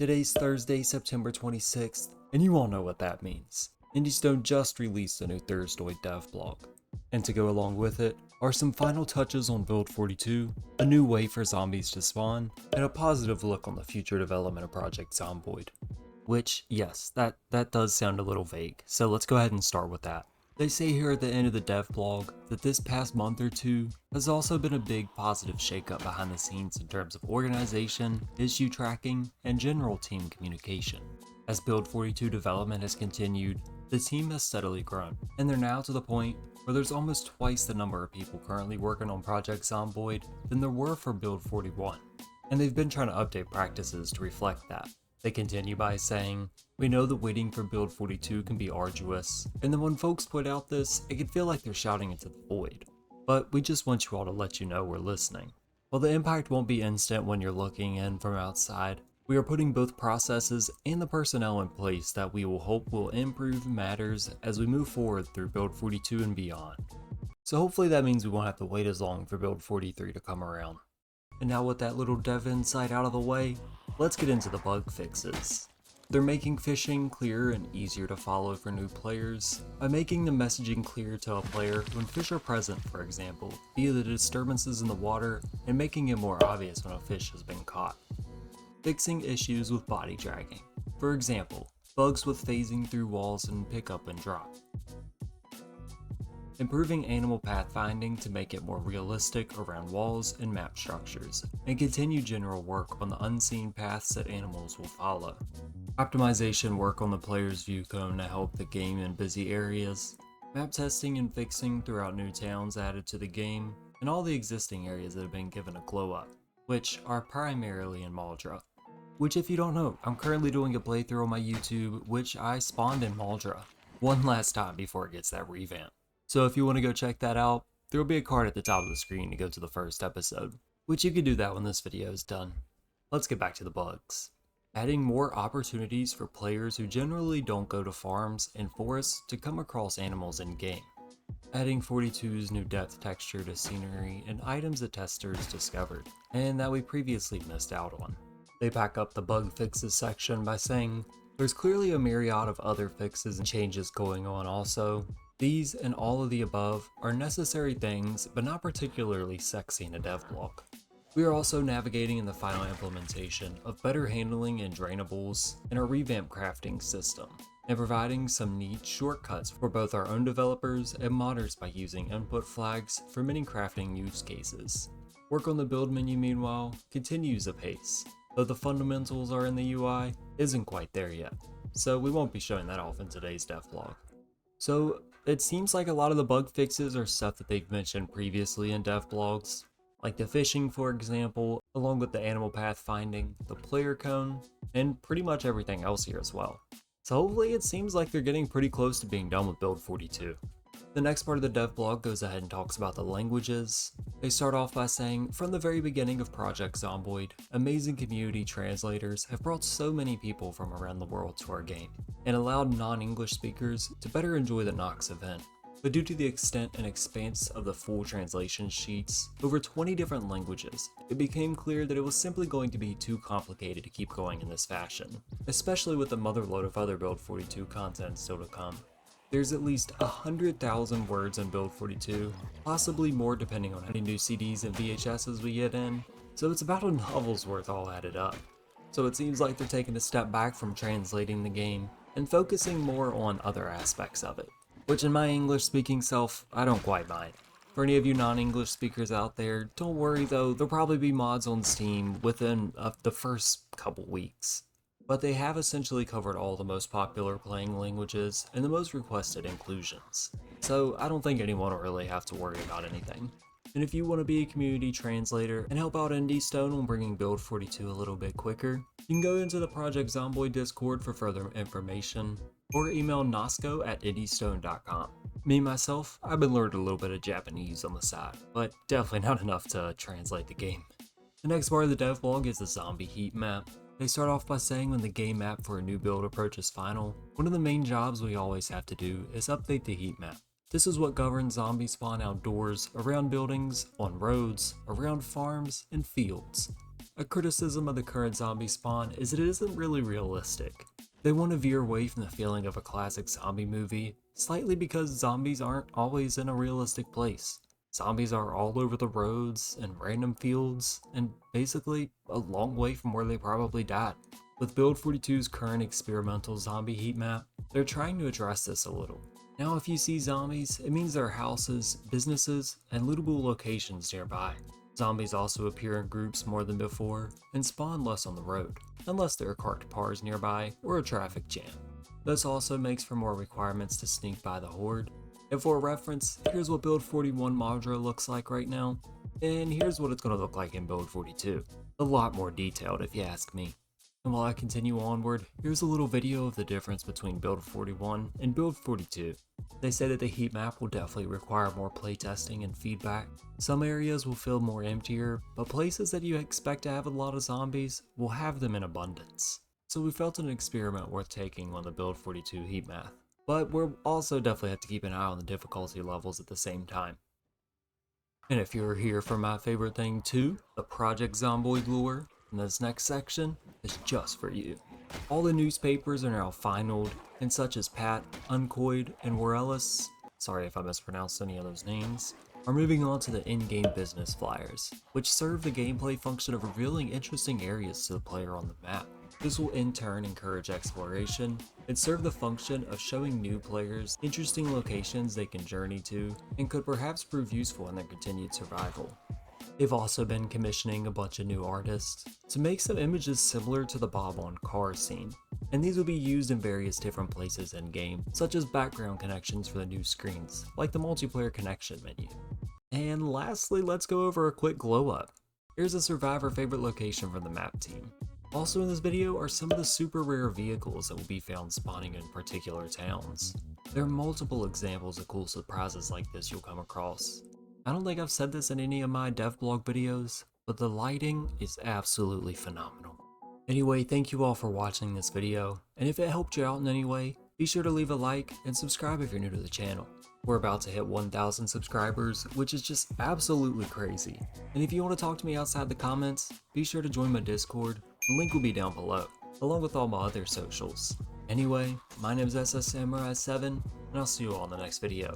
Today's Thursday, September 26th, and you all know what that means. IndieStone just released a new Thursday dev blog. And to go along with it are some final touches on Build 42, a new way for zombies to spawn, and a positive look on the future development of Project Zomboid. Which, yes, that does sound a little vague, so let's go ahead and start with that. They say here at the end of the dev blog that this past month or two has also been a big positive shakeup behind the scenes in terms of organization, issue tracking, and general team communication. As Build 42 development has continued, the team has steadily grown, and they're now to the point where there's almost twice the number of people currently working on Project Zomboid than there were for Build 41, and they've been trying to update practices to reflect that. They continue by saying, "We know that waiting for Build 42 can be arduous, and then when folks put out this, it can feel like they're shouting into the void. But we just want you all to let you know we're listening. While the impact won't be instant when you're looking in from outside, we are putting both processes and the personnel in place that we will hope will improve matters as we move forward through Build 42 and beyond." So hopefully that means we won't have to wait as long for Build 43 to come around. And now with that little dev insight out of the way, let's get into the bug fixes. They're making fishing clearer and easier to follow for new players by making the messaging clear to a player when fish are present, for example, via the disturbances in the water, and making it more obvious when a fish has been caught. Fixing issues with body dragging. For example, bugs with phasing through walls and pick up and drop. Improving animal pathfinding to make it more realistic around walls and map structures, and continue general work on the unseen paths that animals will follow. Optimization work on the player's view cone to help the game in busy areas. Map testing and fixing throughout new towns added to the game, and all the existing areas that have been given a glow up, which are primarily in Maldra. Which, if you don't know, I'm currently doing a playthrough on my YouTube, which I spawned in Maldra one last time before it gets that revamp. So if you want to go check that out, there will be a card at the top of the screen to go to the first episode, which you can do that when this video is done. Let's get back to the bugs. Adding more opportunities for players who generally don't go to farms and forests to come across animals in game. Adding 42's new depth texture to scenery and items that testers discovered, and that we previously missed out on. They pack up the bug fixes section by saying, "There's clearly a myriad of other fixes and changes going on also. These and all of the above are necessary things, but not particularly sexy in a dev block. We are also navigating in the final implementation of better handling and drainables in our revamped crafting system, and providing some neat shortcuts for both our own developers and modders by using input flags for many crafting use cases. Work on the build menu meanwhile continues apace, though the fundamentals are in the UI isn't quite there yet, so we won't be showing that off in today's dev blog." So it seems like a lot of the bug fixes are stuff that they've mentioned previously in dev blogs, like the fishing for example, along with the animal pathfinding, the player cone, and pretty much everything else here as well. So hopefully it seems like they're getting pretty close to being done with Build 42. The next part of the dev blog goes ahead and talks about the languages. They start off by saying, "From the very beginning of Project Zomboid, amazing community translators have brought so many people from around the world to our game, and allowed non-English speakers to better enjoy the Nox event. But due to the extent and expanse of the full translation sheets, over 20 different languages, it became clear that it was simply going to be too complicated to keep going in this fashion, especially with the motherload of other Build 42 content still to come. There's at least 100,000 words in Build 42, possibly more depending on how many new CDs and VHSs we get in, so it's about a novel's worth all added up. So it seems like they're taking a step back from translating the game and focusing more on other aspects of it, which in my English speaking self, I don't quite mind. For any of you non-English speakers out there, don't worry though, there'll probably be mods on Steam within the first couple weeks. But they have essentially covered all the most popular playing languages and the most requested inclusions, so I don't think anyone will really have to worry about anything. And if you want to be a community translator and help out IndieStone on bringing Build 42 a little bit quicker, you can go into the Project Zomboid Discord for further information, or email nasco@indiestone.com. Me myself, I've been learning a little bit of Japanese on the side, but definitely not enough to translate the game. The next part of the dev blog is the zombie heat map. They start off by saying when the game map for a new build approaches final, one of the main jobs we always have to do is update the heat map. This is what governs zombie spawn outdoors, around buildings, on roads, around farms, and fields. a criticism of the current zombie spawn is that it isn't really realistic. They want to veer away from the feeling of a classic zombie movie, slightly because zombies aren't always in a realistic place. Zombies are all over the roads and random fields, and basically a long way from where they probably died. With Build 42's current experimental zombie heat map, they're trying to address this a little. Now if you see zombies, it means there are houses, businesses, and lootable locations nearby. Zombies also appear in groups more than before, and spawn less on the road, unless there are parked cars nearby or a traffic jam. This also makes for more requirements to sneak by the horde. And for reference, here's what Build 41 Madra looks like right now, and here's what it's going to look like in Build 42. A lot more detailed if you ask me. And while I continue onward, here's a little video of the difference between Build 41 and Build 42. They say that the heat map will definitely require more playtesting and feedback. Some areas will feel more emptier, but places that you expect to have a lot of zombies will have them in abundance. So we felt an experiment worth taking on the Build 42 heat map. But we'll also definitely have to keep an eye on the difficulty levels at the same time. And if you're here for my favorite thing too, the Project Zomboid lore, then this next section is just for you. All the newspapers are now finaled, and such as Pat, Uncoid, and Warellis, sorry if I mispronounced any of those names, are moving on to the in-game business flyers, which serve the gameplay function of revealing interesting areas to the player on the map. This will in turn encourage exploration and serve the function of showing new players interesting locations they can journey to and could perhaps prove useful in their continued survival. They've also been commissioning a bunch of new artists to make some images similar to the Bob on Cars scene, and these will be used in various different places in game, such as background connections for the new screens, like the multiplayer connection menu. And lastly, let's go over a quick glow up. Here's a survivor favorite location from the map team. Also in this video are some of the super rare vehicles that will be found spawning in particular towns. There are multiple examples of cool surprises like this you'll come across. I don't think I've said this in any of my devblog videos, but the lighting is absolutely phenomenal. Anyway, thank you all for watching this video, and if it helped you out in any way, be sure to leave a like and subscribe if you're new to the channel. We're about to hit 1,000 subscribers, which is just absolutely crazy. And if you want to talk to me outside the comments, be sure to join my Discord, the link will be down below, along with all my other socials. Anyway, my name is SS Samurai 7, and I'll see you all in the next video.